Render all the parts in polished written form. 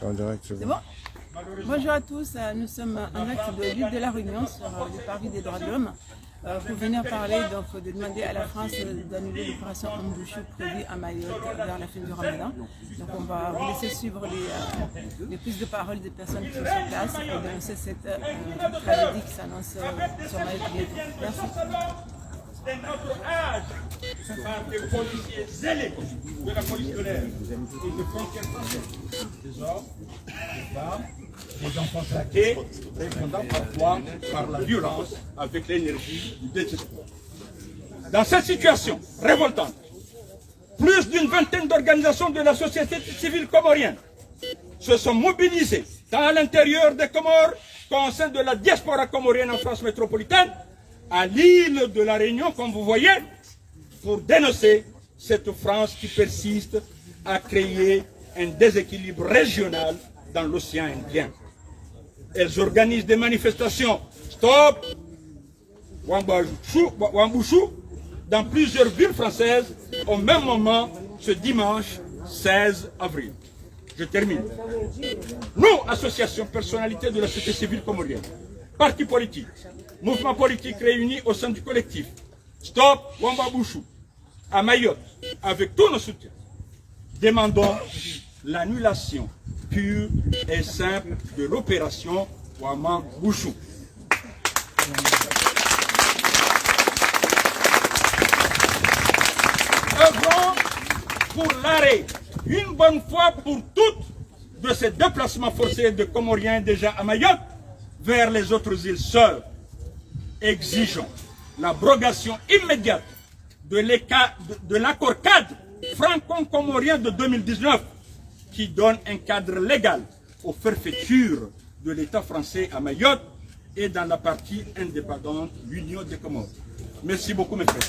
C'est en direct, c'est bon. Bonjour à tous, nous sommes en acte de l'île de la Réunion sur le Paris des droits de l'homme pour venir parler, donc, de demander à la France d'annuler l'opération Mbouchou prévue à Mayotte vers la fin du Ramadan. Donc on va vous laisser suivre les prises de parole des personnes qui sont sur place pour dénoncer cette tragédie qui s'annonce sur Mayotte bientôt. Merci. C'est notre âge par des policiers zélés de la police de l'air et de frontières françaises. Des hommes, des femmes, des enfants traqués, répondant parfois par la violence avec l'énergie du désespoir. Dans cette situation révoltante, plus d'une vingtaine d'organisations de la société civile comorienne se sont mobilisées tant à l'intérieur des Comores qu'au sein de la diaspora comorienne en France métropolitaine, à l'île de la Réunion, comme vous voyez, pour dénoncer cette France qui persiste à créer un déséquilibre régional dans l'océan Indien. Elles organisent des manifestations Stop Wambouchou dans plusieurs villes françaises au même moment ce dimanche 16 avril. Je termine. Nous, associations, personnalités de la société civile comorienne, partis politiques, mouvements politiques réunis au sein du collectif Stop Wambouchou à Mayotte, avec tous nos soutiens, demandons l'annulation pure et simple de l'opération Wambouchou. Œuvrons pour l'arrêt, une bonne fois pour toutes, de ces déplacements forcés de Comoriens déjà à Mayotte vers les autres îles sœurs. Exigeons l'abrogation immédiate de l'accord cadre franco-comorien de 2019 qui donne un cadre légal aux forfaitures de l'État français à Mayotte et dans la partie indépendante, l'Union des Comores. Merci beaucoup mes frères.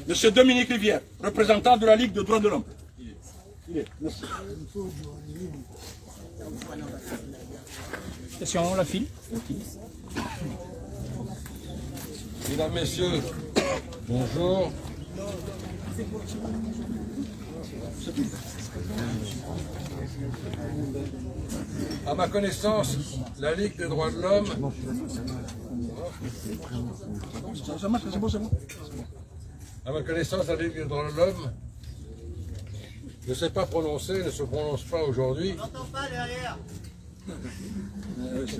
Monsieur Dominique Rivière, représentant de la Ligue des droits de l'homme. Merci. Question, la file. Mesdames, Messieurs, bonjour. À ma connaissance, la Ligue des droits de l'homme... À ma connaissance, la Ligue des droits de l'homme ne s'est pas prononcée, ne se prononce pas aujourd'hui.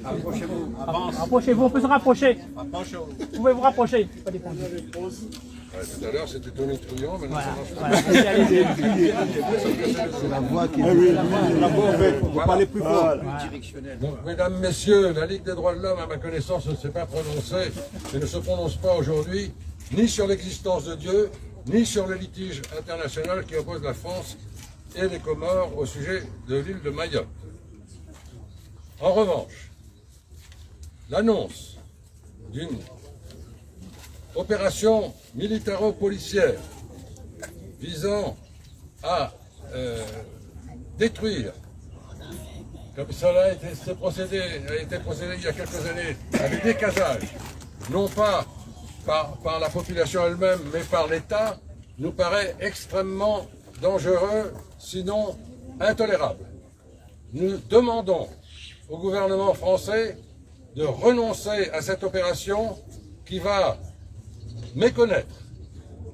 Approchez-vous. Approchez-vous, on peut se rapprocher. Vous pouvez vous rapprocher. Pas dépendre. Tout à l'heure, c'était Tony Trouillon, maintenant ça marche pas. C'est la voix qui est... La voix, vous parlez plus fort. Donc, mesdames, messieurs, la Ligue des droits de l'homme, à ma connaissance, ne s'est pas prononcée et ne se prononce pas aujourd'hui, ni sur l'existence de Dieu, ni sur le litige international qui oppose la France et les Comores au sujet de l'île de Mayotte. En revanche, l'annonce d'une opération militaro-policière visant à détruire, comme cela a été procédé il y a quelques années, à des décasages, non pas par la population elle-même, mais par l'État, nous paraît extrêmement dangereux, sinon intolérable. Nous demandons au gouvernement français de renoncer à cette opération qui va méconnaître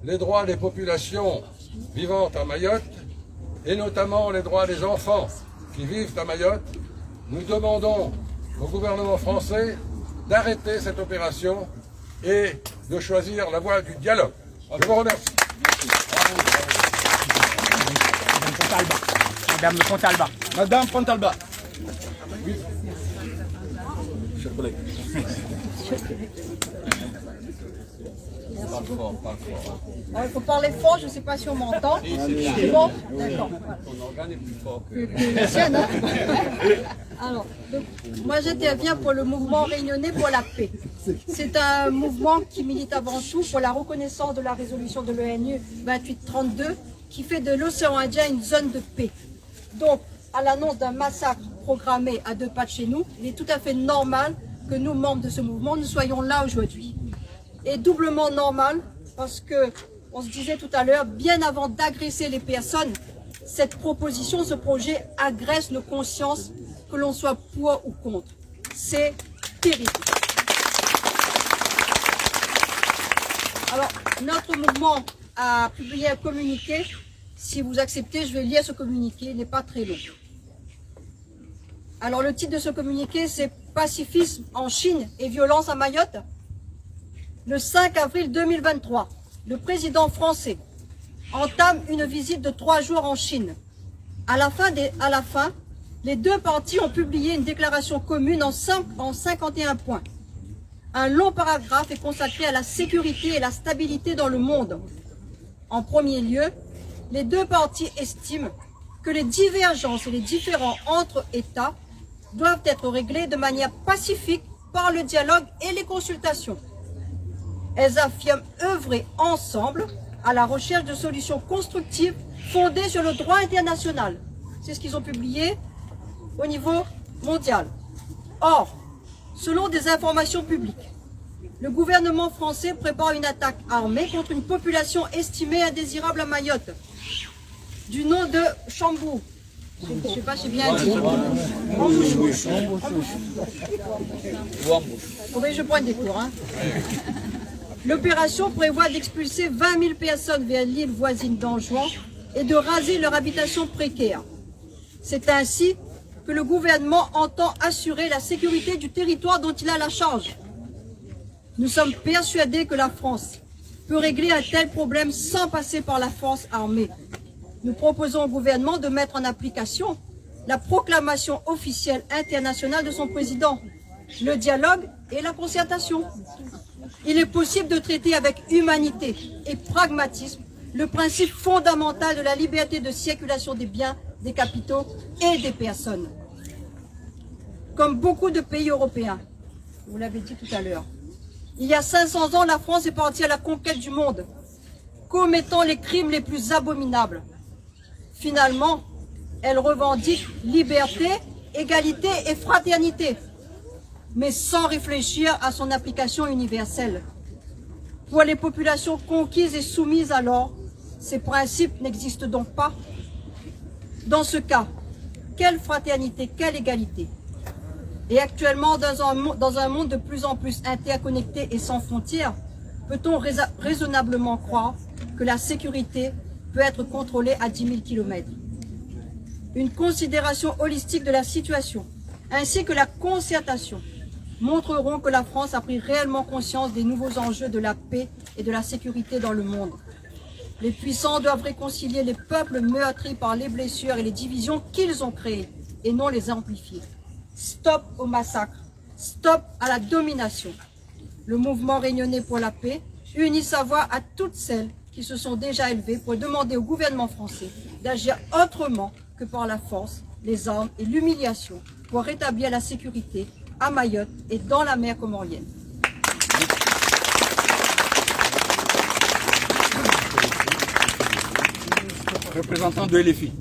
les droits des populations vivant à Mayotte et notamment les droits des enfants qui vivent à Mayotte. Nous demandons au gouvernement français d'arrêter cette opération et de choisir la voie du dialogue. Je vous remercie. Madame Pontalba. Madame Pontalba. Oui. Chers collègues. Il faut parler fort, je ne sais pas si on m'entend. C'est bon? D'accord. Ton organe est plus fort que... Le sien, hein? Alors, donc, moi j'interviens pour le mouvement réunionnais pour la paix. C'est un mouvement qui milite avant tout pour la reconnaissance de la résolution de l'ONU 2832 qui fait de l'océan Indien une zone de paix. Donc, à l'annonce d'un massacre programmé à 2 pas de chez nous, il est tout à fait normal que nous, membres de ce mouvement, nous soyons là aujourd'hui. Et doublement normal, parce que, on se disait tout à l'heure, bien avant d'agresser les personnes, cette proposition, ce projet agresse nos consciences, que l'on soit pour ou contre. C'est terrible. Alors, notre mouvement a publié un communiqué. Si vous acceptez, je vais lire ce communiqué, il n'est pas très long. Alors, le titre de ce communiqué, c'est « Pacifisme en Chine et violence à Mayotte ». Le 5 avril 2023, le président français entame une visite de 3 jours en Chine. À la fin, les deux parties ont publié une déclaration commune en 51 points. Un long paragraphe est consacré à la sécurité et la stabilité dans le monde. En premier lieu, les deux parties estiment que les divergences et les différends entre États doivent être réglés de manière pacifique par le dialogue et les consultations. Elles affirment œuvrer ensemble à la recherche de solutions constructives fondées sur le droit international. C'est ce qu'ils ont publié au niveau mondial. Or, selon des informations publiques, le gouvernement français prépare une attaque armée contre une population estimée indésirable à Mayotte, du nom de Chambou. Je ne sais pas si j'ai bien dit. Oui, je prends des cours. L'opération prévoit d'expulser 20 000 personnes vers l'île voisine d'Anjouan et de raser leur habitation précaire. C'est ainsi que le gouvernement entend assurer la sécurité du territoire dont il a la charge. Nous sommes persuadés que la France peut régler un tel problème sans passer par la force armée. Nous proposons au gouvernement de mettre en application la proclamation officielle internationale de son président, le dialogue et la concertation. Il est possible de traiter avec humanité et pragmatisme le principe fondamental de la liberté de circulation des biens, des capitaux et des personnes. Comme beaucoup de pays européens, vous l'avez dit tout à l'heure, il y a 500 ans, la France est partie à la conquête du monde, commettant les crimes les plus abominables. Finalement, elle revendique liberté, égalité et fraternité, mais sans réfléchir à son application universelle. Pour les populations conquises et soumises alors, ces principes n'existent donc pas. Dans ce cas, quelle fraternité, quelle égalité? Et actuellement, dans un monde de plus en plus interconnecté et sans frontières, peut-on raisonnablement croire que la sécurité peut être contrôlée à 10 000 km? Une considération holistique de la situation, ainsi que la concertation, montreront que la France a pris réellement conscience des nouveaux enjeux de la paix et de la sécurité dans le monde. Les puissants doivent réconcilier les peuples meurtris par les blessures et les divisions qu'ils ont créées, et non les amplifier. Stop au massacre, stop à la domination. Le mouvement réunionnais pour la paix unit sa voix à toutes celles qui se sont déjà élevées pour demander au gouvernement français d'agir autrement que par la force, les armes et l'humiliation pour rétablir la sécurité à Mayotte et dans la mer comorienne. Représentant de LFI.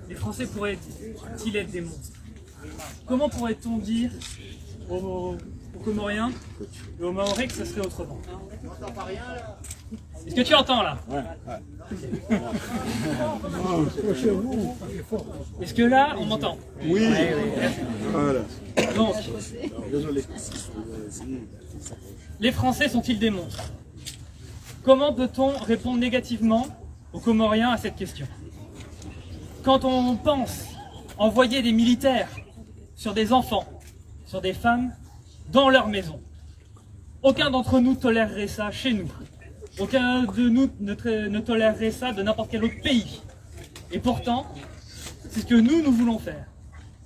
Les Français pourraient-ils être des monstres? Comment pourrait-on dire aux Comoriens et aux Maoris que ce serait autrement? Est-ce que tu entends là? Est-ce que là, on m'entend? Oui. Voilà. Donc, Désolé. les Français sont-ils des monstres? Comment peut-on répondre négativement aux Comoriens à cette question? Quand on pense envoyer des militaires sur des enfants, sur des femmes, dans leur maison, aucun d'entre nous tolérerait ça chez nous. Aucun de nous ne tolérerait ça de n'importe quel autre pays. Et pourtant, c'est ce que nous voulons faire.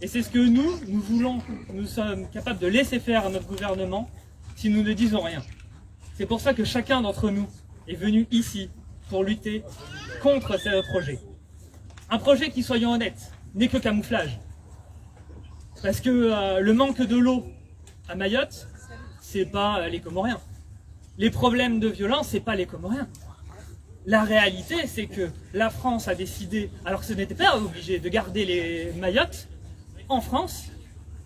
Et c'est ce que nous sommes capables de laisser faire à notre gouvernement si nous ne disons rien. C'est pour ça que chacun d'entre nous est venu ici pour lutter contre ce projet. Un projet qui, soyons honnêtes, n'est que camouflage. Parce que le manque de l'eau à Mayotte, c'est pas les Comoriens. Les problèmes de violence, c'est pas les Comoriens. La réalité, c'est que la France a décidé, alors que ce n'était pas obligé, de garder les Mayotte en France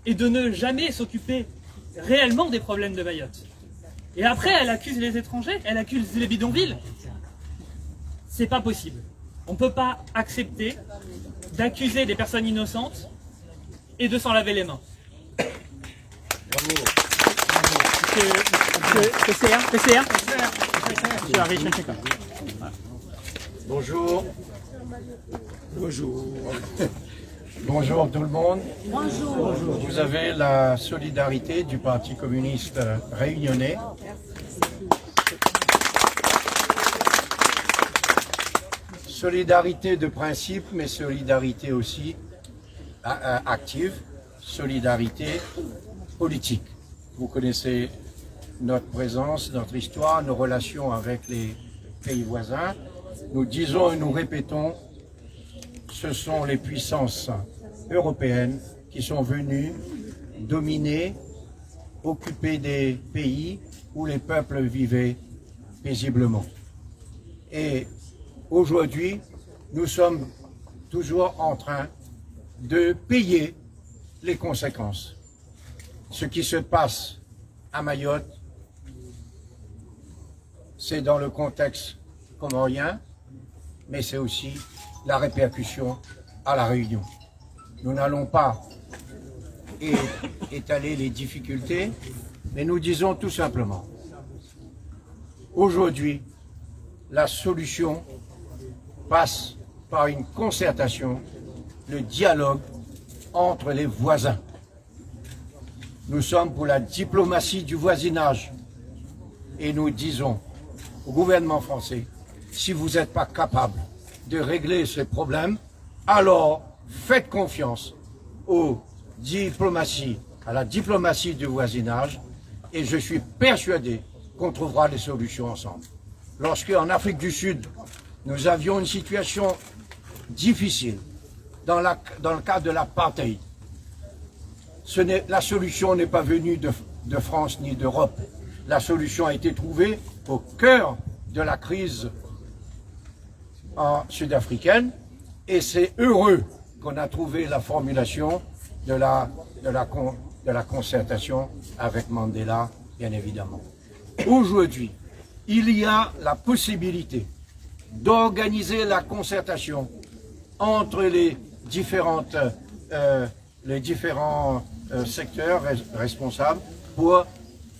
et de ne jamais s'occuper réellement des problèmes de Mayotte. Et après, elle accuse les étrangers, elle accuse les bidonvilles. C'est pas possible. On ne peut pas accepter d'accuser des personnes innocentes et de s'en laver les mains. PCR. Bonjour. Bonjour tout le monde. Bonjour. Vous avez la solidarité du Parti communiste réunionnais. Solidarité de principe, mais solidarité aussi active, solidarité politique. Vous connaissez notre présence, notre histoire, nos relations avec les pays voisins. Nous disons et nous répétons, ce sont les puissances européennes qui sont venues dominer, occuper des pays où les peuples vivaient paisiblement. Et aujourd'hui, nous sommes toujours en train de payer les conséquences. Ce qui se passe à Mayotte, c'est dans le contexte comorien, mais c'est aussi la répercussion à La Réunion. Nous n'allons pas étaler les difficultés, mais nous disons tout simplement, aujourd'hui, la solution passe par une concertation, le dialogue entre les voisins. Nous sommes pour la diplomatie du voisinage et nous disons au gouvernement français, si vous n'êtes pas capable de régler ces problèmes, alors faites confiance à la diplomatie du voisinage et je suis persuadé qu'on trouvera des solutions ensemble. Lorsque en Afrique du Sud, nous avions une situation difficile dans le cadre de l'apartheid, la solution n'est pas venue de France ni d'Europe. La solution a été trouvée au cœur de la crise sud-africaine et c'est heureux qu'on a trouvé la formulation de la concertation avec Mandela, bien évidemment. Aujourd'hui, il y a la possibilité d'organiser la concertation entre les différents secteurs responsables pour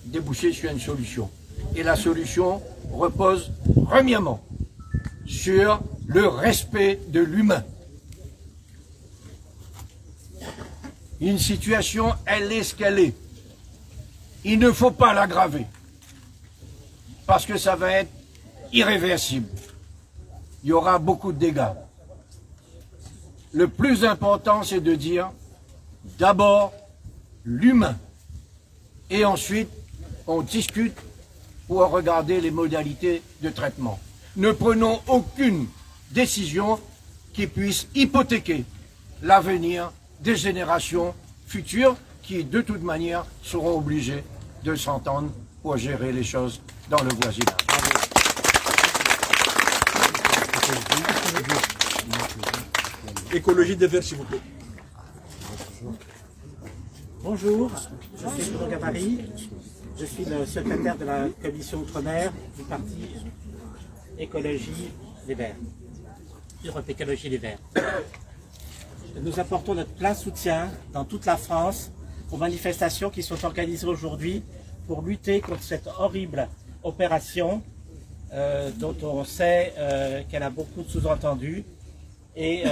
déboucher sur une solution. Et la solution repose premièrement sur le respect de l'humain. Une situation, elle est ce qu'elle est. Il ne faut pas l'aggraver, parce que ça va être irréversible. Il y aura beaucoup de dégâts. Le plus important, c'est de dire d'abord l'humain, et ensuite on discute pour regarder les modalités de traitement. Ne prenons aucune décision qui puisse hypothéquer l'avenir des générations futures qui, de toute manière, seront obligées de s'entendre pour gérer les choses dans le voisinage. Écologie des Verts, s'il vous plaît. Bonjour, je suis Bruno Gavary, je suis le secrétaire de la commission Outre-mer du parti Écologie Les Verts, Europe Écologie Les Verts. Nous apportons notre plein soutien dans toute la France aux manifestations qui sont organisées aujourd'hui pour lutter contre cette horrible opération dont on sait qu'elle a beaucoup de sous-entendus et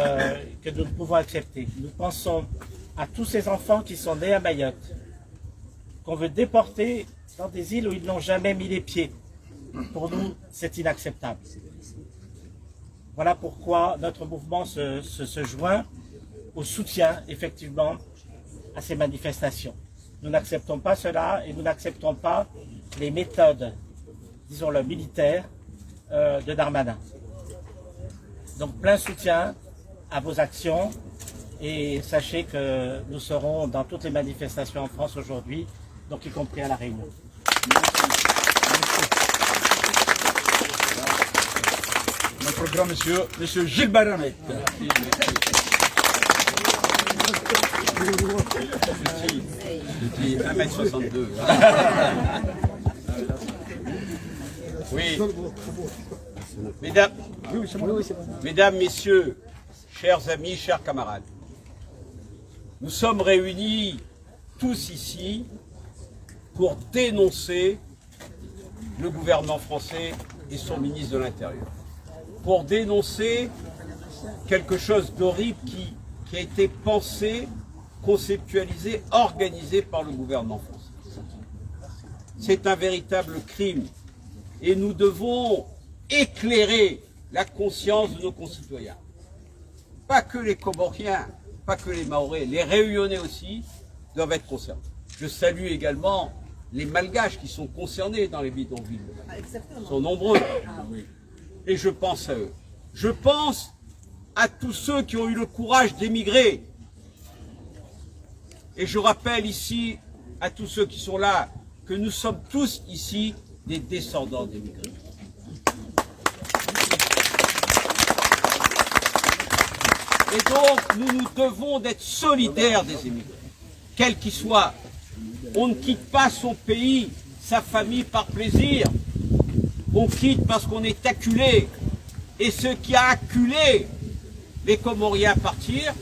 que nous ne pouvons accepter. Nous pensons à tous ces enfants qui sont nés à Mayotte, qu'on veut déporter dans des îles où ils n'ont jamais mis les pieds. Pour nous, c'est inacceptable. Voilà pourquoi notre mouvement se joint au soutien, effectivement, à ces manifestations. Nous n'acceptons pas cela et nous n'acceptons pas les méthodes, disons-le, militaires de Darmanin. Donc, plein soutien à vos actions. Et sachez que nous serons dans toutes les manifestations en France aujourd'hui, donc y compris à La Réunion. notre grand monsieur Gilles Baramette. Petit 1m62. Oui. Mesdames, Messieurs, chers amis, chers camarades, nous sommes réunis tous ici pour dénoncer le gouvernement français et son ministre de l'Intérieur. Pour dénoncer quelque chose d'horrible qui a été pensé, conceptualisé, organisé par le gouvernement français. C'est un véritable crime et nous devons éclairer la conscience de nos concitoyens. Pas que les Comoriens, pas que les Mahorais, les Réunionnais aussi doivent être concernés. Je salue également les Malgaches qui sont concernés dans les bidonvilles. Ils sont nombreux. Et je pense à eux. Je pense à tous ceux qui ont eu le courage d'émigrer. Et je rappelle ici à tous ceux qui sont là que nous sommes tous ici des descendants d'émigrés. Et donc, nous devons d'être solidaires des émigrés, quels qu'ils soient. On ne quitte pas son pays, sa famille par plaisir. On quitte parce qu'on est acculé. Et ce qui a acculé les Comoriens à partir,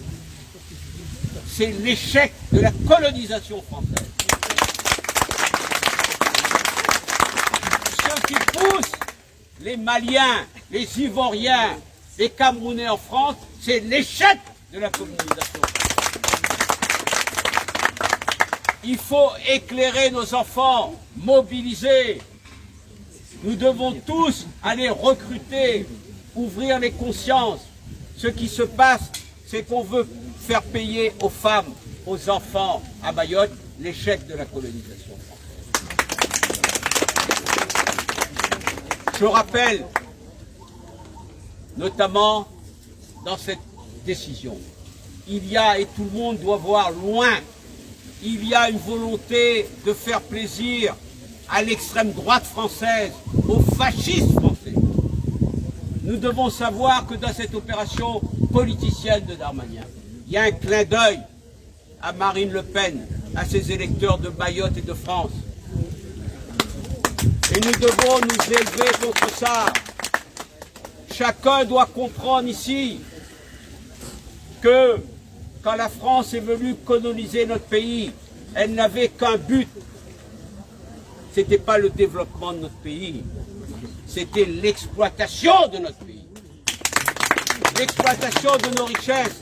c'est l'échec de la colonisation française. Ce qui pousse les Maliens, les Ivoiriens, les Camerounais en France, c'est l'échec de la colonisation. Il faut éclairer nos enfants, mobiliser. Nous devons tous aller recruter, ouvrir les consciences. Ce qui se passe, c'est qu'on veut faire payer aux femmes, aux enfants à Mayotte l'échec de la colonisation française. Je rappelle, notamment dans cette décision, il y a, et tout le monde doit voir loin, il y a une volonté de faire plaisir à l'extrême droite française, aux fascistes français. Nous devons savoir que dans cette opération politicienne de Darmanin, il y a un clin d'œil à Marine Le Pen, à ses électeurs de Mayotte et de France. Et nous devons nous élever contre ça. Chacun doit comprendre ici que quand la France est venue coloniser notre pays, elle n'avait qu'un but. Ce n'était pas le développement de notre pays, c'était l'exploitation de notre pays. L'exploitation de nos richesses.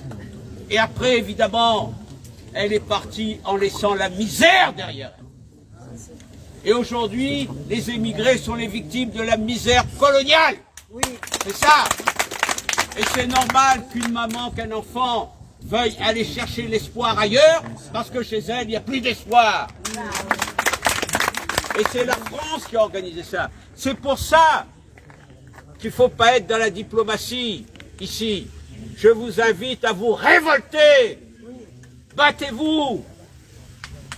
Et après, évidemment, elle est partie en laissant la misère derrière. Et aujourd'hui, les émigrés sont les victimes de la misère coloniale. Oui. C'est ça. Et c'est normal qu'une maman, qu'un enfant veuille aller chercher l'espoir ailleurs, parce que chez elle, il n'y a plus d'espoir. Et c'est la France qui a organisé ça. C'est pour ça qu'il ne faut pas être dans la diplomatie, ici. Je vous invite à vous révolter. Battez-vous.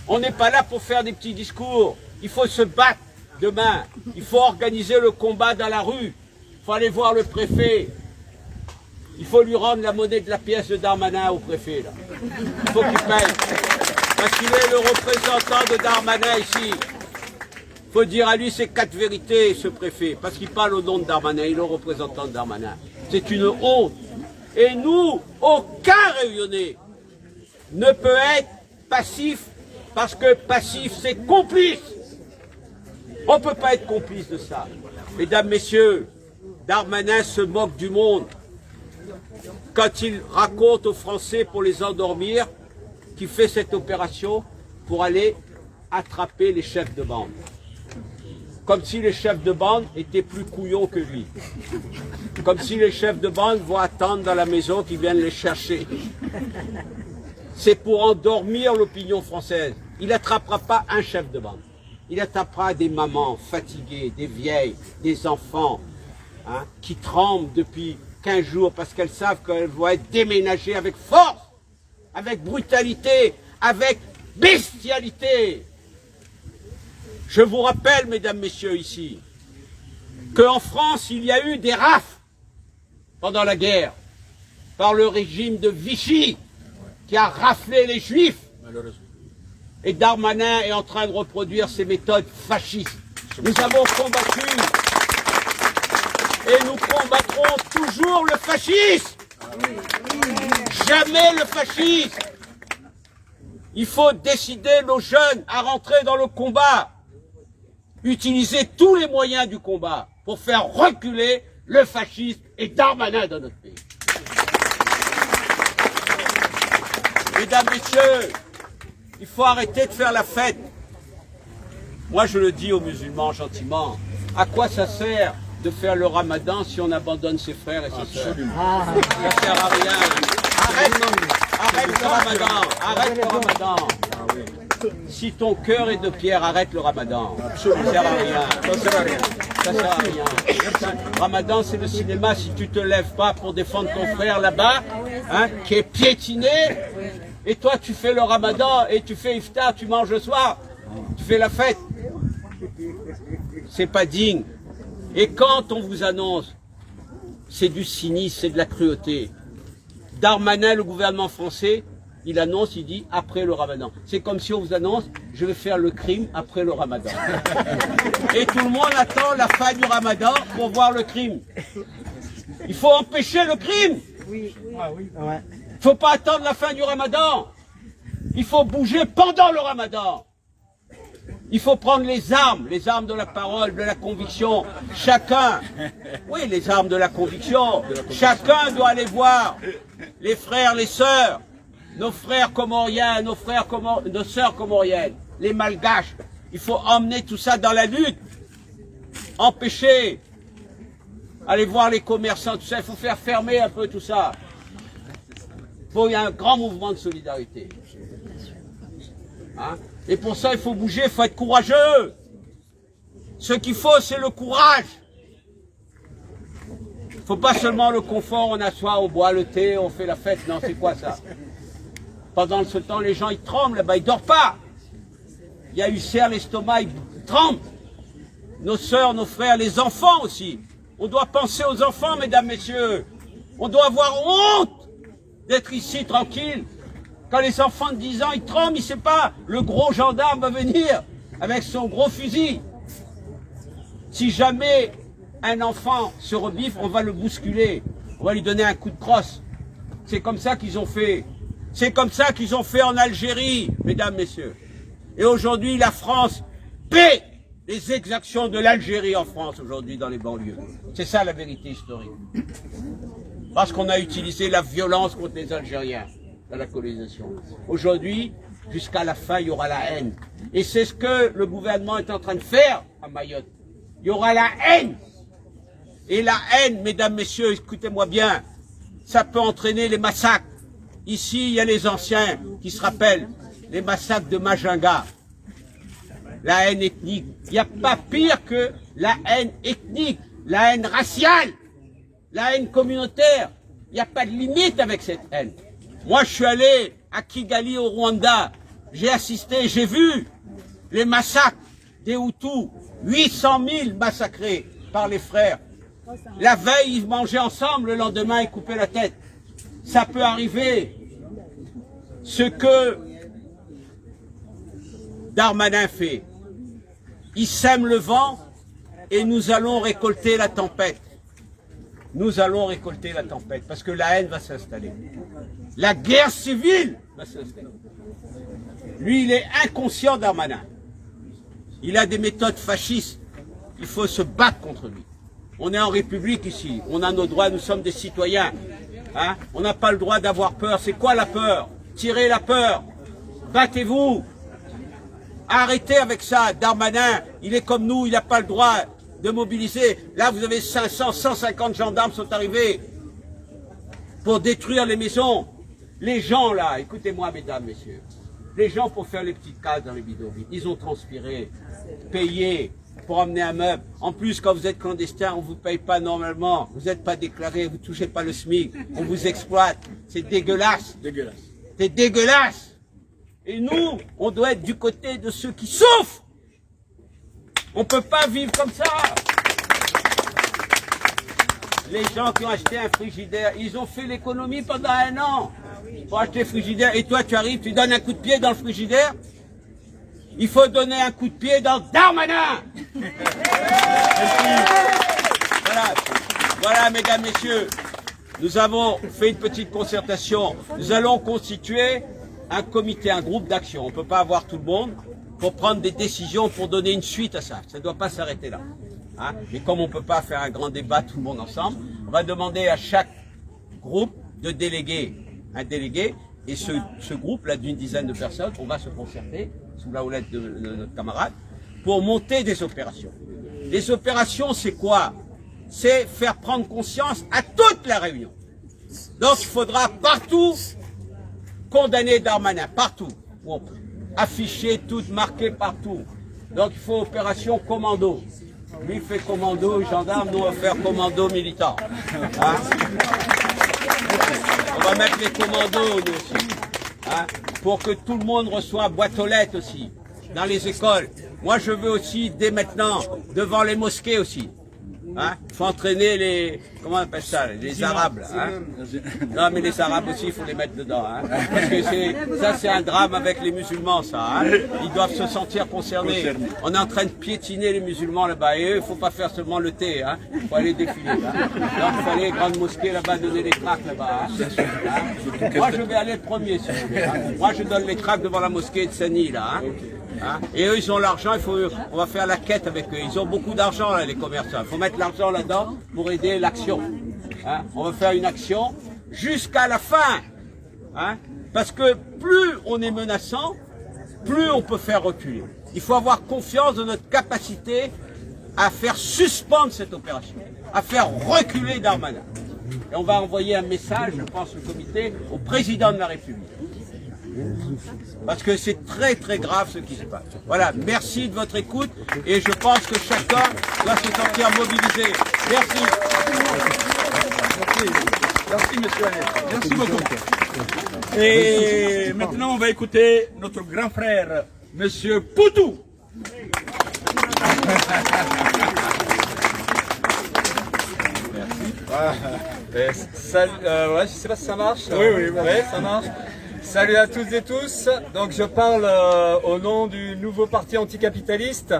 On n'est pas là pour faire des petits discours. Il faut se battre demain. Il faut organiser le combat dans la rue. Il faut aller voir le préfet. Il faut lui rendre la monnaie de la pièce de Darmanin au préfet. Là. Il faut qu'il paye. Parce qu'il est le représentant de Darmanin ici. Il faut dire à lui ses 4 vérités, ce préfet. Parce qu'il parle au nom de Darmanin. Il est le représentant de Darmanin. C'est une honte. Et nous, aucun Réunionnais ne peut être passif. Parce que passif, c'est complice. On ne peut pas être complice de ça. Mesdames, Messieurs, Darmanin se moque du monde quand il raconte aux Français pour les endormir qu'il fait cette opération pour aller attraper les chefs de bande. Comme si les chefs de bande étaient plus couillons que lui. Comme si les chefs de bande vont attendre dans la maison qu'ils viennent les chercher. C'est pour endormir l'opinion française. Il n'attrapera pas un chef de bande. Il attrapera des mamans fatiguées, des vieilles, des enfants qui tremblent depuis 15 jours parce qu'elles savent qu'elles vont être déménagées avec force, avec brutalité, avec bestialité. Je vous rappelle, mesdames, messieurs, ici, qu'en France, il y a eu des rafles pendant la guerre par le régime de Vichy qui a raflé les Juifs. Et Darmanin est en train de reproduire ces méthodes fascistes. Nous avons combattu et nous combattrons toujours le fascisme. Jamais le fascisme. Il faut décider nos jeunes à rentrer dans le combat. Utiliser tous les moyens du combat pour faire reculer le fascisme et Darmanin dans notre pays. Mesdames, Messieurs, il faut arrêter de faire la fête. Moi, je le dis aux musulmans gentiment, à quoi ça sert de faire le ramadan si on abandonne ses frères et ses sœurs? Ça sert à rien. Arrête le ramadan, arrête le ramadan. Si ton cœur est de pierre, arrête le ramadan. Ça ne sert à rien. Ça sert à rien. Ramadan, c'est le cinéma. Si tu te lèves pas pour défendre ton frère là-bas, hein, qui est piétiné, et toi tu fais le ramadan et tu fais iftar, tu manges le soir, tu fais la fête. C'est pas digne. Et quand on vous annonce, c'est du cynisme, c'est de la cruauté. Darmanin, le gouvernement français, il annonce, il dit après le ramadan. C'est comme si on vous annonce, je vais faire le crime après le ramadan. Et tout le monde attend la fin du ramadan pour voir le crime. Il faut empêcher le crime. Il ne faut pas attendre la fin du ramadan. Il faut bouger pendant le ramadan. Il faut prendre les armes de la parole, de la conviction. Chacun, oui, les armes de la conviction. Chacun doit aller voir les frères, les sœurs, nos frères comoriens, nos sœurs comoriennes, les malgaches. Il faut emmener tout ça dans la lutte. Empêcher. Aller voir les commerçants, tout ça. Il faut faire fermer un peu tout ça. Il y a un grand mouvement de solidarité. Hein? Et pour ça, il faut bouger, il faut être courageux. Ce qu'il faut, c'est le courage. Il ne faut pas seulement le confort, on assoit, on boit le thé, on fait la fête. Non, c'est quoi ça? Pendant ce temps, les gens, ils tremblent là-bas, ils ne dorment pas. Il y a ulcère l'estomac, ils tremblent. Nos sœurs, nos frères, les enfants aussi. On doit penser aux enfants, mesdames, messieurs. On doit avoir honte d'être ici tranquille. Quand les enfants de 10 ans, ils tremblent, ils ne savent pas, le gros gendarme va venir avec son gros fusil. Si jamais un enfant se rebiffe, on va le bousculer. On va lui donner un coup de crosse. C'est comme ça qu'ils ont fait. C'est comme ça qu'ils ont fait en Algérie, mesdames, messieurs. Et aujourd'hui, la France paie les exactions de l'Algérie en France aujourd'hui dans les banlieues. C'est ça la vérité historique. Parce qu'on a utilisé la violence contre les Algériens dans la colonisation. Aujourd'hui, jusqu'à la fin, il y aura la haine. Et c'est ce que le gouvernement est en train de faire à Mayotte. Il y aura la haine. Et la haine, mesdames, messieurs, écoutez-moi bien, ça peut entraîner les massacres. Ici, il y a les anciens qui se rappellent, les massacres de Majinga. La haine ethnique. Il n'y a pas pire que la haine ethnique, la haine raciale, la haine communautaire. Il n'y a pas de limite avec cette haine. Moi, je suis allé à Kigali, au Rwanda. J'ai assisté, j'ai vu les massacres des Hutus. 800 000 massacrés par les frères. La veille, ils mangeaient ensemble, le lendemain, ils coupaient la tête. Ça peut arriver. Ce que Darmanin fait. Il sème le vent et nous allons récolter la tempête. Nous allons récolter la tempête parce que la haine va s'installer. La guerre civile va s'installer. Lui, il est inconscient, Darmanin. Il a des méthodes fascistes. Il faut se battre contre lui. On est en République ici. On a nos droits, nous sommes des citoyens. Hein? On n'a pas le droit d'avoir peur. C'est quoi la peur? Tirez la peur. Battez-vous. Arrêtez avec ça. Darmanin, il est comme nous, il n'a pas le droit de mobiliser. Là, vous avez 500, 150 gendarmes sont arrivés pour détruire les maisons. Les gens, là, écoutez-moi, mesdames, messieurs, les gens, pour faire les petites cases dans les bidonvilles, ils ont transpiré, payé pour emmener un meuble. En plus, quand vous êtes clandestin, on ne vous paye pas normalement. Vous n'êtes pas déclaré, vous ne touchez pas le SMIC. On vous exploite. C'est dégueulasse. C'est dégueulasse. Et nous, on doit être du côté de ceux qui souffrent. On ne peut pas vivre comme ça. Les gens qui ont acheté un frigidaire, ils ont fait l'économie pendant 1 an pour acheter un frigidaire. Et toi, tu arrives, tu donnes un coup de pied dans le frigidaire. Il faut donner un coup de pied dans Darmanin. Voilà, mesdames, messieurs, nous avons fait une petite concertation. Nous allons constituer un comité, un groupe d'action. On ne peut pas avoir tout le monde pour prendre des décisions, pour donner une suite à ça. Ça ne doit pas s'arrêter là. Hein? Mais comme on ne peut pas faire un grand débat tout le monde ensemble, on va demander à chaque groupe de déléguer un délégué. Et ce groupe-là d'une dizaine de personnes, on va se concerter sous la houlette de notre camarade pour monter des opérations. Les opérations, c'est quoi? C'est faire prendre conscience à toute la Réunion. Donc il faudra partout condamner Darmanin, partout où on peut. Afficher, tout marquer partout. Donc il faut opération commando. Lui fait commando, gendarme, nous on va faire commando militant. Hein? On va mettre les commandos nous aussi. Hein? Pour que tout le monde reçoive boîte aux lettres aussi. Dans les écoles. Moi je veux aussi, dès maintenant, devant les mosquées aussi. Hein? Il faut entraîner les, comment on appelle ça, les Arabes. Hein? Non mais les Arabes aussi, il faut les mettre dedans. Hein? Parce que ça c'est un drame avec les musulmans ça. Hein? Ils doivent se sentir concernés. On est en train de piétiner les musulmans là-bas. Et eux, il ne faut pas faire seulement le thé. Hein? Il faut aller défiler. Hein? Donc il fallait grande mosquée là-bas donner les cracks là-bas. Hein? Hein? Moi je vais aller le premier si vous voulez. Hein? Moi je donne les cracks devant la mosquée de Sani là. Hein? Hein? Et eux, ils ont l'argent, on va faire la quête avec eux. Ils ont beaucoup d'argent, là, les commerçants. Il faut mettre l'argent là-dedans pour aider l'action. Hein? On va faire une action jusqu'à la fin. Hein? Parce que plus on est menaçant, plus on peut faire reculer. Il faut avoir confiance dans notre capacité à faire suspendre cette opération, à faire reculer Darmanin. Et on va envoyer un message, je pense, au comité, au président de la République. Parce que c'est très très grave ce qui se passe. Voilà, merci de votre écoute et je pense que chacun doit se sentir mobilisé. Merci. Merci monsieur Annette. Merci beaucoup. Et maintenant on va écouter notre grand frère, monsieur Poutou. Salut, ouais, je sais pas si ça marche. Oui, ça marche. Salut à toutes et tous. Donc je parle au nom du nouveau parti anticapitaliste,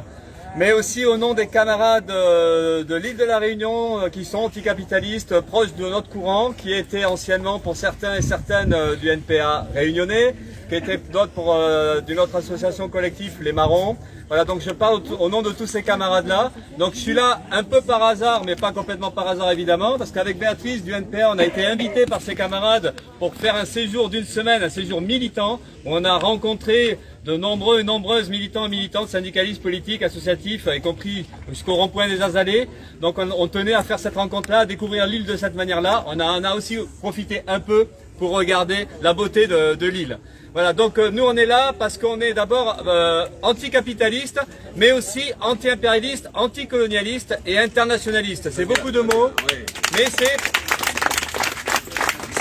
mais aussi au nom des camarades de l'île de la Réunion qui sont anticapitalistes, proches de notre courant, qui étaient anciennement pour certains et certaines du NPA réunionnais, qui étaient d'autres d'une autre association collective, les Marrons. Voilà, donc je parle au nom de tous ces camarades-là. Donc je suis là un peu par hasard, mais pas complètement par hasard évidemment, parce qu'avec Béatrice du NPA, on a été invités par ces camarades pour faire un séjour d'une semaine, un séjour militant, où on a rencontré de nombreux et nombreuses militants et militantes, syndicalistes, politiques, associatifs, y compris jusqu'au rond-point des Azalées. Donc on tenait à faire cette rencontre-là, à découvrir l'île de cette manière-là. On a aussi profité un peu pour regarder la beauté de l'île. Voilà, donc nous on est là parce qu'on est d'abord anticapitaliste, mais aussi anti-impérialiste, anticolonialiste et internationaliste. C'est beaucoup de mots, mais c'est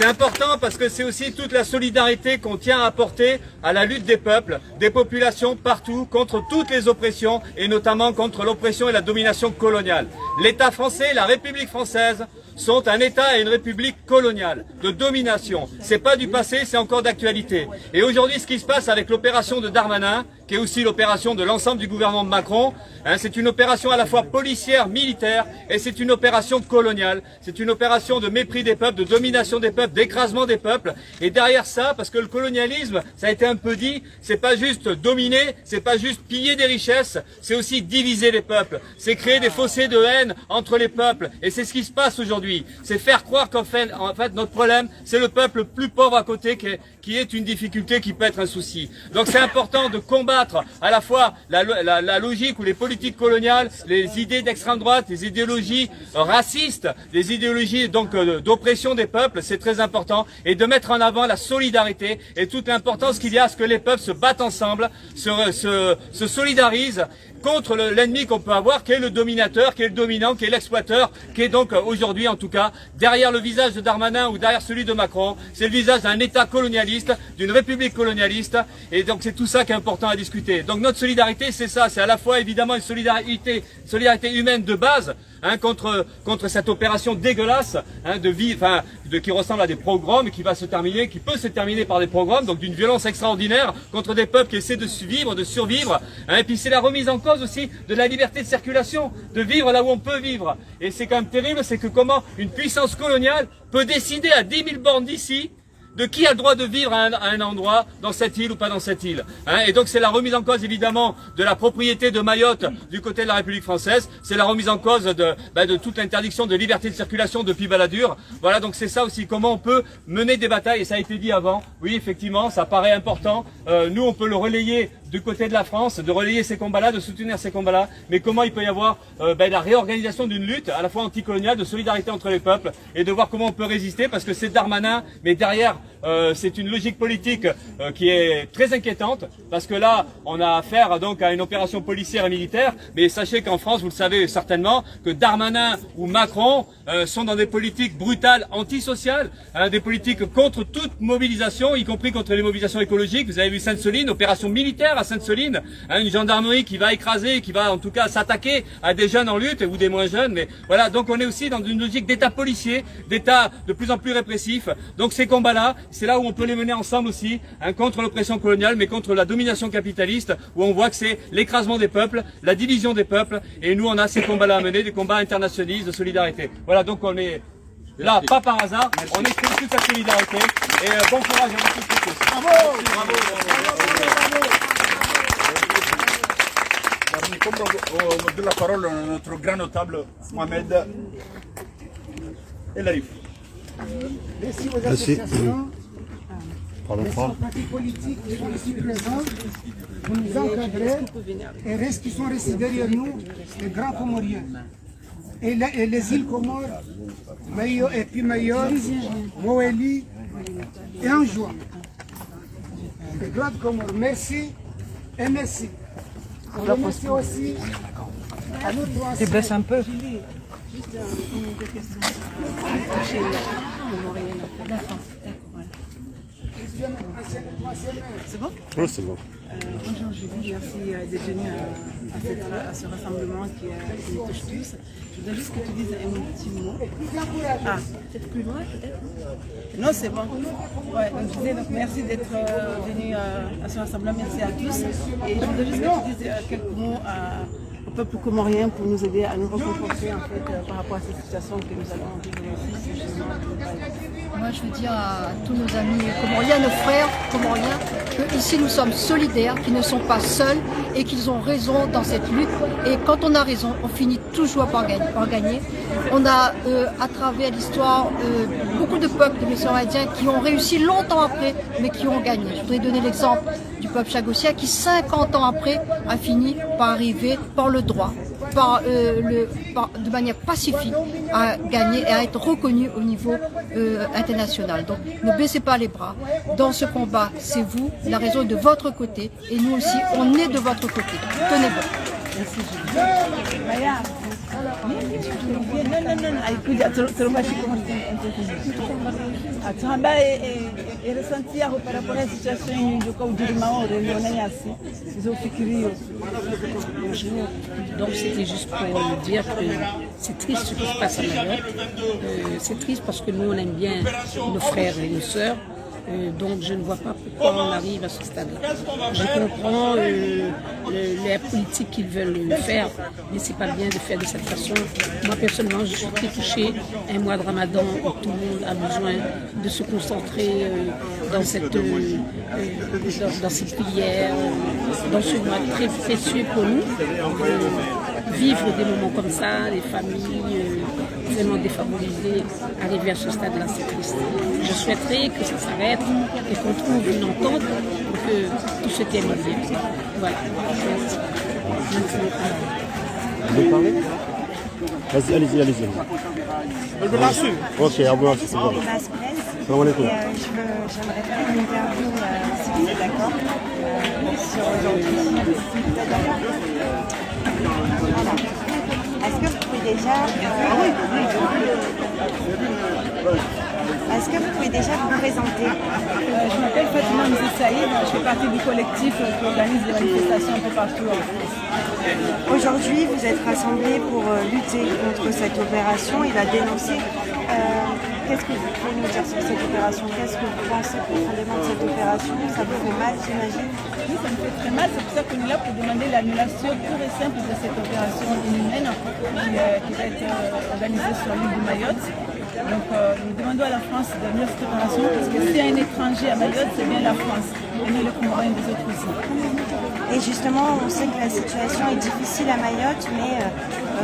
important parce que c'est aussi toute la solidarité qu'on tient à apporter à la lutte des peuples, des populations partout, contre toutes les oppressions et notamment contre l'oppression et la domination coloniale. L'État français, la République française, sont un État et une République coloniale, de domination. C'est pas du passé, c'est encore d'actualité. Et aujourd'hui, ce qui se passe avec l'opération de Darmanin, qui est aussi l'opération de l'ensemble du gouvernement de Macron, hein, c'est une opération à la fois policière, militaire, et c'est une opération coloniale. C'est une opération de mépris des peuples, de domination des peuples, d'écrasement des peuples. Et derrière ça, parce que le colonialisme, ça a été un peu dit, c'est pas juste dominer, c'est pas juste piller des richesses, c'est aussi diviser les peuples. C'est créer des fossés de haine entre les peuples. Et c'est ce qui se passe aujourd'hui. C'est faire croire qu'en fait, notre problème, c'est le peuple le plus pauvre à côté qui est une difficulté, qui peut être un souci. Donc c'est important de combattre à la fois la logique ou les politiques coloniales, les idées d'extrême droite, les idéologies racistes, les idéologies donc d'oppression des peuples, c'est très important, et de mettre en avant la solidarité et toute l'importance qu'il y a à ce que les peuples se battent ensemble, se solidarisent contre l'ennemi qu'on peut avoir, qui est le dominateur, qui est le dominant, qui est l'exploiteur, qui est donc aujourd'hui en tout cas derrière le visage de Darmanin ou derrière celui de Macron, c'est le visage d'un État colonialiste, d'une République colonialiste, et donc c'est tout ça qui est important à discuter. Donc notre solidarité, c'est ça, c'est à la fois évidemment une solidarité humaine de base, hein, contre cette opération dégueulasse hein, qui ressemble à des pogroms, qui peut se terminer par des pogroms, donc d'une violence extraordinaire contre des peuples qui essaient de vivre, de survivre. Hein, et puis c'est la remise en cause aussi de la liberté de circulation, de vivre là où on peut vivre. Et c'est quand même terrible, c'est que comment une puissance coloniale peut décider à 10 000 bornes d'ici de qui a le droit de vivre à un endroit, dans cette île ou pas dans cette île. Hein, et donc c'est la remise en cause évidemment de la propriété de Mayotte du côté de la République française, c'est la remise en cause de toute l'interdiction de liberté de circulation depuis Balladur. Voilà, donc c'est ça aussi, comment on peut mener des batailles, et ça a été dit avant, oui effectivement, ça paraît important, nous on peut le relayer du côté de la France, de relayer ces combats-là, de soutenir ces combats-là, mais comment il peut y avoir la réorganisation d'une lutte à la fois anticoloniale, de solidarité entre les peuples, et de voir comment on peut résister, parce que c'est Darmanin, mais derrière c'est une logique politique qui est très inquiétante, parce que là on a affaire donc à une opération policière et militaire, mais sachez qu'en France, vous le savez certainement, que Darmanin ou Macron sont dans des politiques brutales, antisociales, hein, des politiques contre toute mobilisation, y compris contre les mobilisations écologiques. Vous avez vu Sainte-Soline, opération militaire à Sainte-Soline, hein, une gendarmerie qui va écraser, qui va en tout cas s'attaquer à des jeunes en lutte ou des moins jeunes, mais voilà, donc on est aussi dans une logique d'état policier, d'état de plus en plus répressif. Donc ces combats-là, c'est là où on peut les mener ensemble aussi, hein, contre l'oppression coloniale, mais contre la domination capitaliste, où on voit que c'est l'écrasement des peuples, la division des peuples, et nous on a ces combats-là à mener, des combats internationalistes de solidarité. Voilà, donc on est là, pas par hasard, on exprime toute cette solidarité, et bon courage à vous tous. Bravo, bravo, bravo. Comme on donne la parole à notre grand notable Mohamed El Arif. Merci aux associations, les partis politiques qui sont ici présents pour nous encadrer et qui sont restés derrière nous, les grands Comoriens. Et les îles Comores, et puis Mayotte, Moélie et Anjouan. Les grands Comores, merci et merci. On remercie aussi à notre Tu baisses un peu. C'est bon? Oui, c'est bon. Bonjour Julie, merci d'être venue à ce rassemblement qui nous touche tous. Je voudrais juste que tu dises un petit mot. Ah, peut-être plus loin, peut-être? Non, c'est bon. Ouais, donc je disais, donc merci d'être venu à ce rassemblement, merci à tous. Et je voudrais juste que tu dises quelques mots au peuple comorien pour nous aider à nous reconforter en fait, par rapport à cette situation que nous allons vivre ici. Moi, je veux dire à tous nos amis comoriens, nos frères comoriens, que ici nous sommes solidaires, qu'ils ne sont pas seuls et qu'ils ont raison dans cette lutte. Et quand on a raison, on finit toujours par gagner. On a, à travers l'histoire, beaucoup de peuples de l'océan Indien qui ont réussi longtemps après, mais qui ont gagné. Je voudrais donner l'exemple du peuple chagossien qui, 50 ans après, a fini par arriver par le droit, de manière pacifique, à gagner et à être reconnu au niveau international. Donc ne baissez pas les bras. Dans ce combat, c'est vous, la raison est de votre côté et nous aussi, on est de votre côté. Tenez bon. Merci Julie. Donc c'était juste pour dire que c'est triste ce qui se passe à Mayotte. C'est triste parce que nous on aime bien nos frères et nos sœurs. Donc je ne vois pas pourquoi on arrive à ce stade-là. Je comprends la politique qu'ils veulent faire, mais c'est pas bien de faire de cette façon. Moi personnellement, je suis très touchée. Un mois de Ramadan où tout le monde a besoin de se concentrer dans cette prière, dans ce mois très précieux pour nous. Vivre des moments comme ça, les familles vraiment défavorisées, arriver à ce stade-là, c'est triste. Je souhaiterais que ça s'arrête et qu'on trouve une entente pour que tout se termine bien. Voilà. Merci beaucoup. Vous parlez? Vas-y, allez-y. Ok, à vous, c'est bon. Salam alaikum. J'aimerais faire une interview, si vous êtes d'accord, sur aujourd'hui. Est-ce que vous pouvez déjà vous présenter? Je m'appelle Fatima Mzee Saïd, je fais partie du collectif qui organise des manifestations un peu partout en France. Aujourd'hui, vous êtes rassemblés pour lutter contre cette opération et la dénoncer. Qu'est-ce que vous pouvez nous dire sur cette opération? Qu'est-ce que vous pensez profondément de cette opération? Ça vous fait mal, j'imagine? Oui, ça me fait très mal. C'est pour ça qu'on est là pour demander l'annulation pure et simple de cette opération inhumaine qui va être organisée sur l'île de Mayotte. Donc nous demandons à la France d'annuler cette opération parce que s'il y a un étranger à Mayotte, c'est bien la France et non le Comorien des autres aussi. Et justement, on sait que la situation est difficile à Mayotte, mais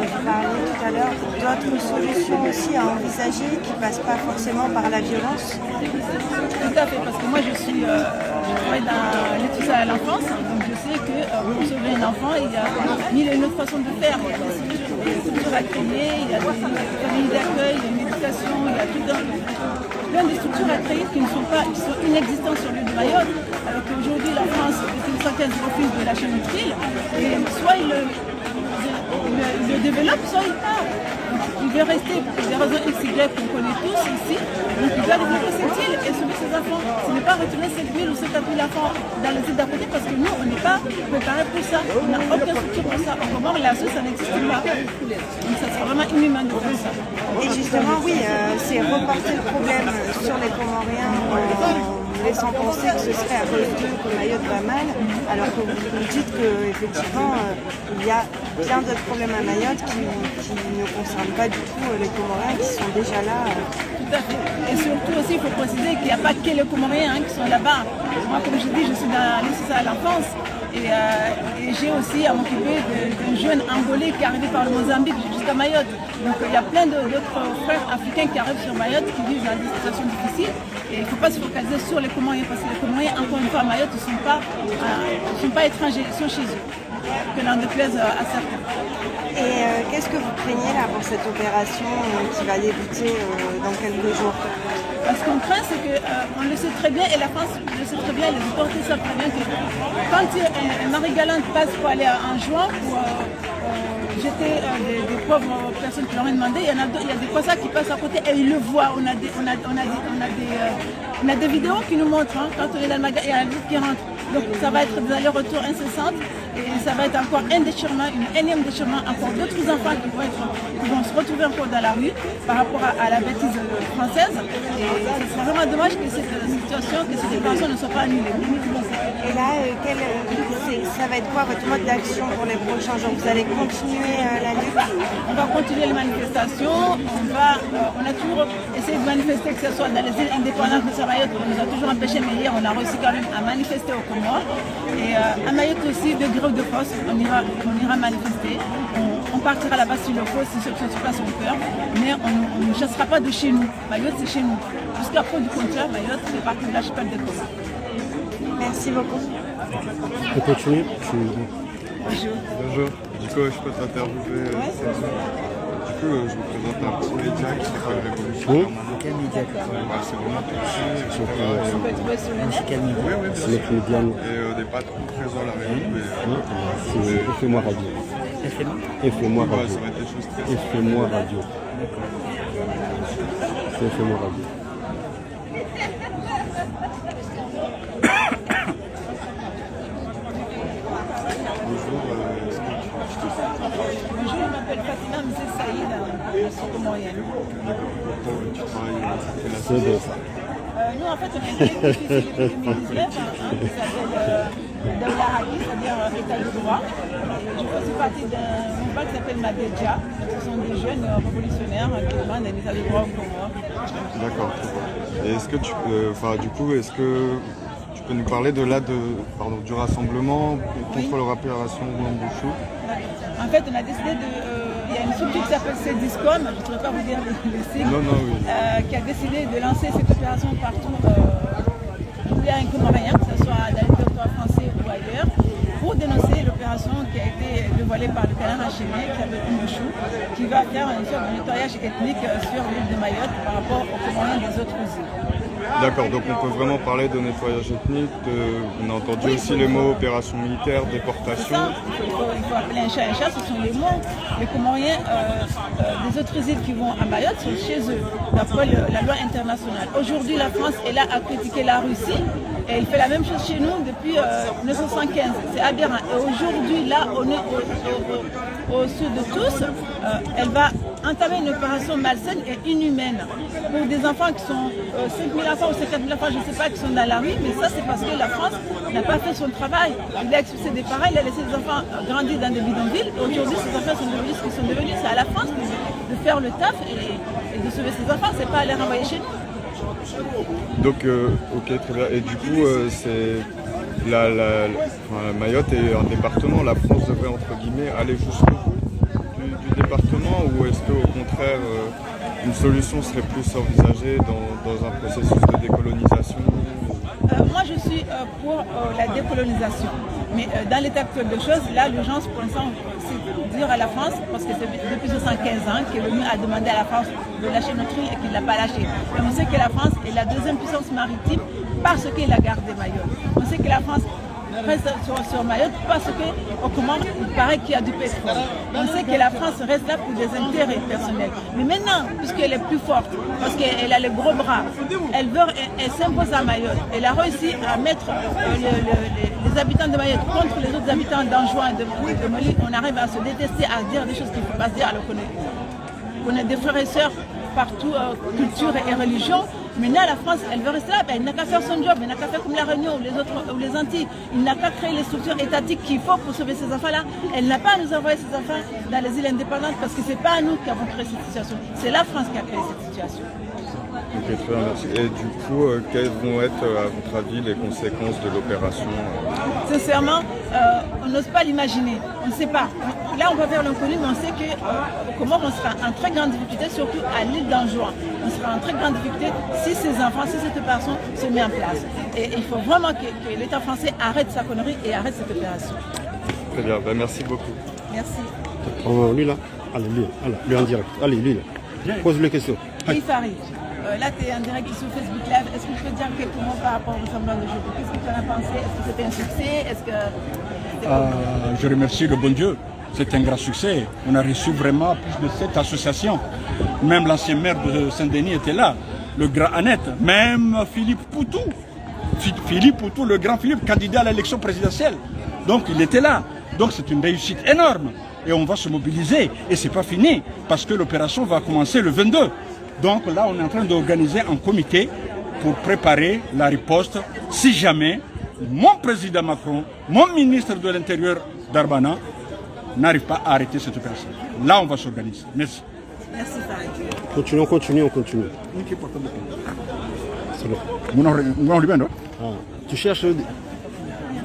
vous parliez tout à l'heure d'autres solutions aussi à envisager qui ne passent pas forcément par la violence. Tout à fait, parce que moi je travaille dans l'aide sociale à l'enfance, donc je sais que pour sauver un enfant, il y a mille et une autres façons de faire. Il y a des structures à créer, il y a des familles d'accueil, il y a une éducation, il y a plein de structures à créer qui sont inexistantes sur l'île de Mayotte, alors qu'aujourd'hui la France, depuis 1915, refuse de lâcher notre île, et soit il le développe, soit il part. Donc, il veut rester pour des raisons XY qu'on connaît tous ici, donc il doit développer cette île et sauver ses enfants. Ce n'est pas retourner cette ville ou cette enfants dans les îles d'à côté parce que nous, on n'est pas préparés pour ça. On n'a aucune structure pour ça. Au Comores, la ça n'existe pas. Donc ça sera vraiment inhumain de faire ça. Et justement, oui, c'est reporter le problème sur les Comoriens en laissant penser que ce serait à cause d'eux que Mayotte va mal, alors que vous nous dites qu'effectivement, il y a plein d'autres problèmes à Mayotte qui ne concernent pas du tout les Comoriens qui sont déjà là. Tout à fait. Et surtout aussi, il faut préciser qu'il n'y a pas que les Comoriens qui sont là-bas. Moi, comme je dis, je suis dans l'aide sociale à l'enfance. Et j'ai aussi à m'occuper d'un jeune Angolais qui est arrivé par le Mozambique jusqu'à Mayotte. Donc il y a plein d'autres frères africains qui arrivent sur Mayotte, qui vivent dans des situations difficiles. Et il ne faut pas se focaliser sur les Comoriens, parce que les Comoriens, encore une fois, à Mayotte, ils ne sont pas étrangers, ils sont chez eux. Que l'on déplaise à certains. Et qu'est-ce que vous craignez là pour cette opération qui va débuter dans quelques jours? Ce qu'on craint, c'est qu'on le sait très bien, et la France le sait très bien, les autorités savent très bien que quand un Marie-Galante passe pour aller en juin, pour jeter des pauvres personnes qui leur ont demandé, il y a des croissants qui passent à côté et ils le voient. On a des vidéos qui nous montrent quand on est dans le magasin, il y a un qui rentre. Donc ça va être des allers-retours incessantes et ça va être encore un déchirement, une énième déchirement, encore d'autres enfants qui vont se retrouver encore dans la rue par rapport à la bêtise française. Et ce serait vraiment dommage que cette situation, que cette opération ne soit pas annulée. Et là, ça va être quoi votre mode d'action pour les prochains jours? Vous allez continuer la lutte? On va continuer les manifestations, on a toujours essayé de manifester, que ce soit dans les îles indépendantes de Mayotte, on nous a toujours empêché, mais hier on a réussi quand même à manifester au Comores. Et à Mayotte aussi, de grève de force, on ira manifester. On partira là-bas s'il le faut, si ceux qui sont sur place ont peur, mais on ne chassera pas de chez nous. Mayotte, c'est chez nous. Jusqu'à preuve du contraire, Mayotte fait partie de l'archipel des Comores. Merci beaucoup. On continue. Bonjour. Bonjour. Du coup, je peux t'interviewer. Du coup, je vous présente un petit média qui s'appelle Révolution. Quel média? C'est vraiment petit. On peut trouver sur le net. Quel média? Oui, C'est le média. Et on n'est pas trop présent à la réunion, mais... C'est Fais-moi radio. Fais-moi radio. Ça va être des choses très... Fais-moi radio. C'est Fais-moi radio. Bonjour, je m'appelle Fatima Mzé Saïd, à Sokomorienne. Tu travailles C'est de ça. Nous, en fait, on a une équipe ici depuis 2019 qui s'appelle Daoula Haki, c'est-à-dire État de droit. Je fais partie d'un mouvement qui s'appelle Madedja. Ce sont des jeunes révolutionnaires qui demandent un État de droit au Comores. D'accord. Et est-ce que tu peux... Enfin, du coup, est-ce que... Tu peux nous parler du rassemblement contre l'opération Wambushu? En fait, on a décidé il y a une structure qui s'appelle CEDISCOM, je ne pourrais pas vous dire le sigle, qui a décidé de lancer cette opération partout où il y a un Comorien, que ce soit dans le territoire français ou ailleurs, pour dénoncer l'opération qui a été dévoilée par le canard enchaîné, qui s'appelle Wambushu, qui va faire une sorte de nettoyage ethnique sur l'île de Mayotte par rapport aux Comoriens des autres îles. D'accord, donc on peut vraiment parler de nettoyage ethnique, on a entendu aussi les mots opération militaire, déportation. Il faut appeler un chat, ce sont les mots. Les Comoriens des autres îles qui vont à Mayotte sont chez eux, d'après la loi internationale. Aujourd'hui, la France est là à critiquer la Russie et elle fait la même chose chez nous depuis 1975. C'est aberrant. Et aujourd'hui, là, on est au sud de tous, elle va entamer une opération malsaine et inhumaine pour des enfants qui sont 5 000 enfants ou 50 000 enfants, je ne sais pas, qui sont dans la rue, mais ça c'est parce que la France n'a pas fait son travail. Il a expulsé des parents, il a laissé des enfants grandir dans des bidonvilles. Aujourd'hui, ces enfants sont devenus ce qu'ils sont devenus. C'est à la France de faire le taf et de sauver ces enfants, c'est pas à les renvoyer chez nous. Donc, ok, très bien. Et du coup, Mayotte est un département. La France devrait, entre guillemets, aller jusqu'au bout du département, ou est-ce qu'au contraire, une solution serait plus envisagée dans un processus de décolonisation? Moi, je suis pour la décolonisation. Mais dans l'état actuel de choses, là, l'urgence, pour l'instant, c'est dire à la France, parce que c'est depuis 75 ans que l'ONU a demandé à la France de lâcher notre île et qu'il ne l'a pas lâché. Et on sait que la France est la deuxième puissance maritime parce qu'il a gardé Mayotte. On sait que la France reste sur Mayotte parce qu'au Comores, il paraît qu'il y a du pétrole. On sait que la France reste là pour des intérêts personnels. Mais maintenant, puisqu'elle est plus forte, parce qu'elle a les gros bras, elle s'impose à Mayotte. Elle a réussi à mettre les habitants de Mayotte contre les autres habitants d'Anjouan et de Moli. On arrive à se détester, à dire des choses qu'il ne faut pas se dire, alors qu'on est des frères et sœurs partout, culture et religion. Maintenant, la France, elle veut rester là, elle n'a qu'à faire son job, elle n'a qu'à faire comme la Réunion ou les autres, ou les Antilles. Il n'a qu'à créer les structures étatiques qu'il faut pour sauver ces enfants-là. Elle n'a pas à nous envoyer ces enfants dans les îles indépendantes parce que ce n'est pas nous qui avons créé cette situation. C'est la France qui a créé cette situation. Ok, très bien, merci. Et du coup, quelles vont être, à votre avis, les conséquences de l'opération? Sincèrement, on n'ose pas l'imaginer. On ne sait pas. Là, on va vers l'inconnu, mais on sait qu'au Comores, on sera en très grande difficulté, surtout à l'île d'Anjouan. On sera en très grande difficulté si ces enfants, si cette opération se met en place. Et il faut vraiment que l'État français arrête sa connerie et arrête cette opération. Très bien, ben, merci beaucoup. Merci. Lui là, allez, lui en direct. Allez, lui là. Pose les questions. Oui, Farid. Là, tu es en direct sur Facebook Live. Est-ce que tu peux dire quelques mots par rapport au rassemblement d'aujourd'hui? Qu'est-ce que tu en as pensé? Est-ce que c'était un succès? Est-ce que... Je remercie le bon Dieu. C'est un grand succès. On a reçu vraiment plus de 7 associations. Même l'ancien maire de Saint-Denis était là. Le grand Annette. Même Philippe Poutou. Philippe Poutou, le grand Philippe, candidat à l'élection présidentielle. Donc il était là. Donc c'est une réussite énorme. Et on va se mobiliser. Et c'est pas fini. Parce que l'opération va commencer le 22. Donc là, on est en train d'organiser un comité pour préparer la riposte si jamais mon président Macron, mon ministre de l'Intérieur Darbana, n'arrive pas à arrêter cette opération. Là, on va s'organiser. Merci. Merci, Farid. On continue. C'est bon. Tu cherches...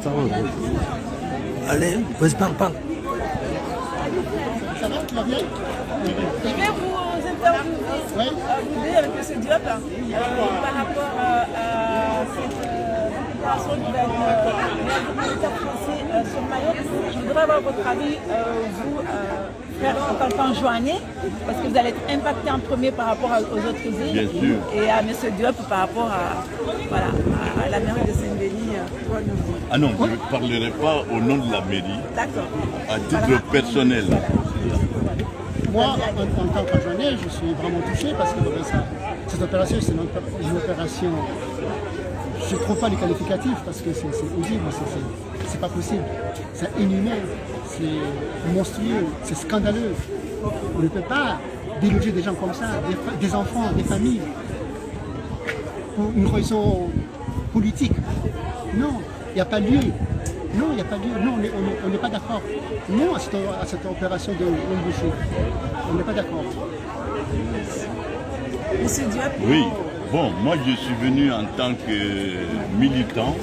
Ça va. Allez, vas-y, parle. Ça va, tu vas bien? Je vais vous interviewer, vous deux avec M. Diop, par rapport à cette opération qui va être l'État français sur Mayotte. Je voudrais avoir votre avis, vous, frère, en tant qu'Anjouanais, parce que vous allez être impacté en premier par rapport aux autres îles. Bien sûr. Et à M. Diop par rapport à la mairie de Saint-Denis. Ah non, je ne parlerai pas au nom de la mairie. D'accord. À titre personnel. Moi, en tant qu'Anjouanais, je suis vraiment touché parce que cette opération, c'est une opération. Je ne trouve pas les qualificatifs parce que c'est audible, c'est pas possible. C'est inhumain, c'est monstrueux, c'est scandaleux. On ne peut pas déloger des gens comme ça, des enfants, des familles, pour une raison politique. Non, il n'y a pas lieu. Non, il n'y a pas lieu. Non, on n'est pas d'accord. Non, à cette opération de Ombouchou. On n'est pas d'accord. Monsieur Diop. Oui. Bon, moi je suis venu en tant que militant.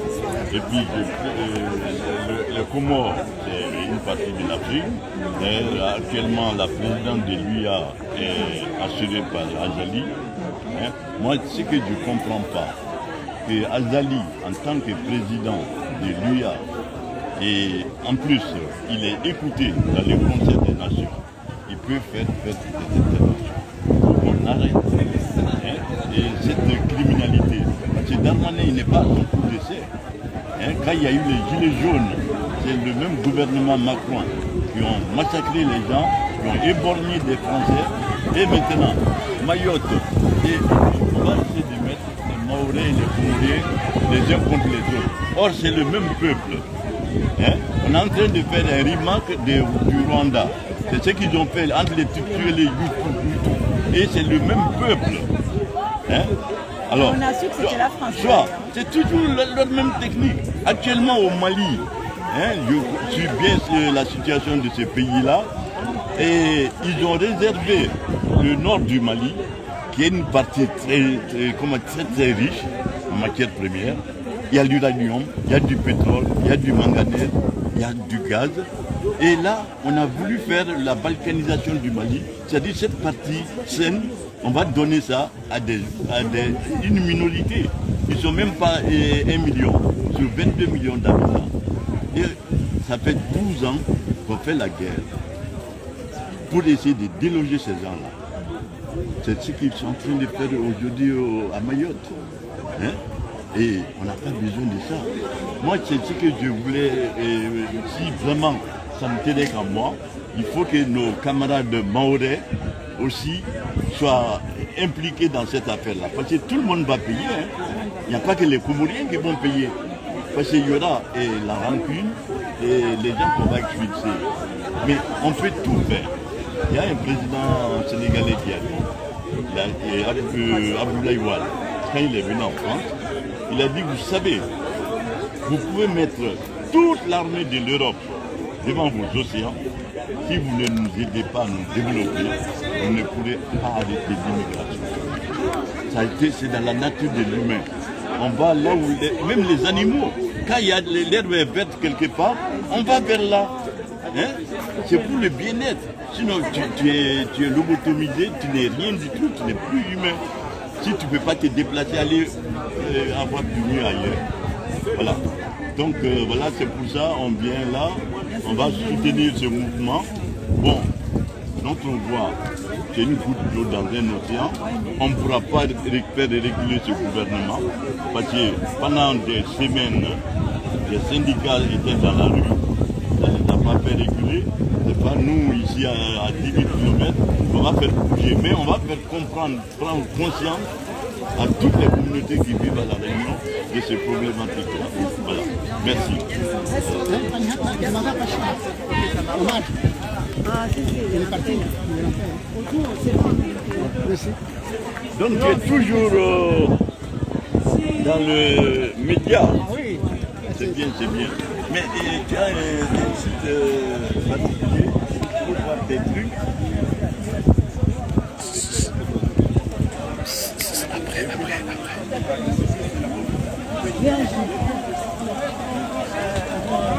Et puis le Comores, c'est une partie de l'Afrique. Actuellement, la présidente de l'UIA est assurée par Azali. Moi, ce que je ne comprends pas, que Azali, en tant que président de l'UIA, et en plus, il est écouté dans le Conseil des Nations. Il peut faire des interventions. On arrête. Et cette criminalité M. Darmanin, il n'est pas à son coup d'essai. Hein, quand il y a eu les gilets jaunes, c'est le même gouvernement Macron qui ont massacré les gens, qui ont éborgné des Français. Et maintenant, Mayotte, et on va essayer de mettre les Mahorais et les Comoriens les uns contre les autres. Or, c'est le même peuple. Hein? On est en train de faire un remake du Rwanda. C'est ce qu'ils ont fait entre les Tutsis et les Hutus. Et c'est le même peuple. Hein? Alors, on a su que c'était la France. C'est toujours leur même technique. Actuellement au Mali, hein, je suis bien la situation de ces pays-là. Et ils ont réservé le nord du Mali, qui est une partie très riche en matières premières. Il y a l'uranium, il y a du pétrole, il y a du manganèse, il y a du gaz. Et là, on a voulu faire la balkanisation du Mali, c'est-à-dire cette partie saine, on va donner ça à une minorité. Ils ne sont même pas 1 million, sur 22 millions d'habitants. Et ça fait 12 ans qu'on fait la guerre pour essayer de déloger ces gens-là. C'est ce qu'ils sont en train de faire aujourd'hui à Mayotte. Hein? Et on n'a pas besoin de ça. Moi, c'est ce que je voulais, si vraiment ça ne tenait qu'à moi, il faut que nos camarades mahorais aussi soient impliqués dans cette affaire-là. Parce que tout le monde va payer. Hein. Il n'y a pas que les Comoriens qui vont payer. Parce qu'il y aura la rancune et les gens qu'on va expulser. Mais on peut tout faire. Il y a un président sénégalais qui a dit, Abdoulaye Wade, quand il est venu en France, il a dit, vous savez, vous pouvez mettre toute l'armée de l'Europe devant vos océans. Si vous ne nous aidez pas à nous développer, vous ne pourrez pas arrêter l'immigration. C'est dans la nature de l'humain. On va là où, même les animaux, quand il y a l'herbe verte quelque part, on va vers là. Hein? C'est pour le bien-être. Sinon, tu es lobotomisé, tu n'es rien du tout, tu n'es plus humain. Si tu ne peux pas te déplacer, aller avoir du mieux ailleurs. Voilà. Donc voilà, c'est pour ça on vient là, on va soutenir ce mouvement. Bon, notre voix, c'est une goutte d'eau dans un océan. On ne pourra pas faire réguler ce gouvernement parce que pendant des semaines, les syndicats étaient dans la rue. Ça ne les a pas fait réguler. C'est pas nous ici à 10 000 km, on va faire bouger, mais on va faire comprendre, prendre conscience à toutes les communautés qui vivent à la Réunion de ces problématiques-là. Voilà. Merci. Donc tu es toujours dans le média. C'est bien, c'est bien. Mais tu as un site particulier pour voir des trucs. Après.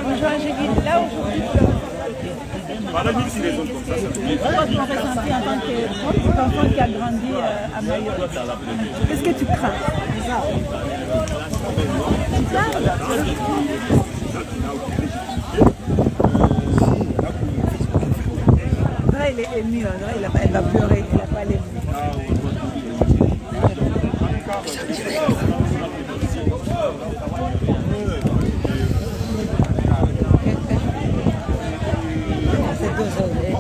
Bonjour Angélique, là aujourd'hui comment tu te ressens en tant qu'enfant qui a grandi à Mayotte? Qu'est-ce que tu crains? Là, il est ému, elle va pleurer, elle n'a pas l'ému.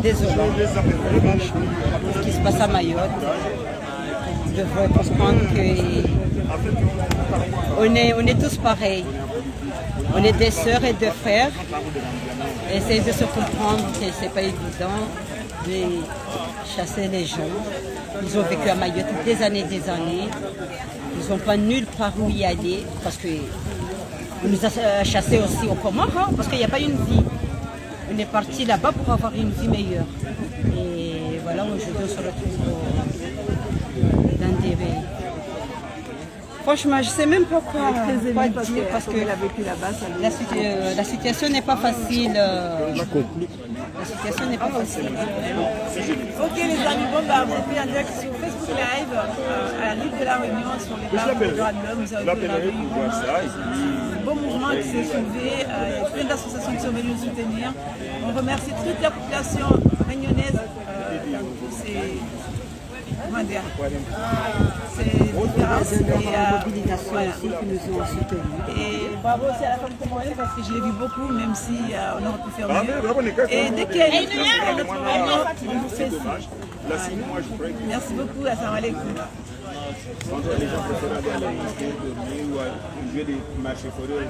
Désolé. Ce qui se passe à Mayotte, je devrais comprendre qu'on est tous pareils. On est des sœurs et des frères. Essayer de se comprendre que ce n'est pas évident de chasser les gens. Ils ont vécu à Mayotte des années. Ils n'ont pas nulle part où y aller parce qu'on nous a chassés aussi au Comores, hein, parce qu'il n'y a pas une vie. On est parti là-bas pour avoir une vie meilleure. Et voilà, aujourd'hui on se retrouve dans des... Franchement, je ne sais même pas quoi dire parce que la situation n'est pas facile. La situation n'est pas facile. Ok les amis, bon bah vous êtes en direct sur Facebook Live à la Ligue de la Réunion sur les droits de l'homme. Vous avez un bon mouvement qui s'est soulevé, il y a plein d'associations qui sont venues nous soutenir. On remercie toute la population réunionnaise pour ces... Comment dire, ces différences. Mobilisation aussi qui nous ont soutenus. Et bravo aussi à la femme comorienne parce que je l'ai vu beaucoup, même si on aurait pu faire mieux. Et dès qu'il y a une autre moment, on vous fait signe. Merci beaucoup, assalamu alaikum. Les gens préfèrent aller à la dormir ou à jouer des matchs forêts.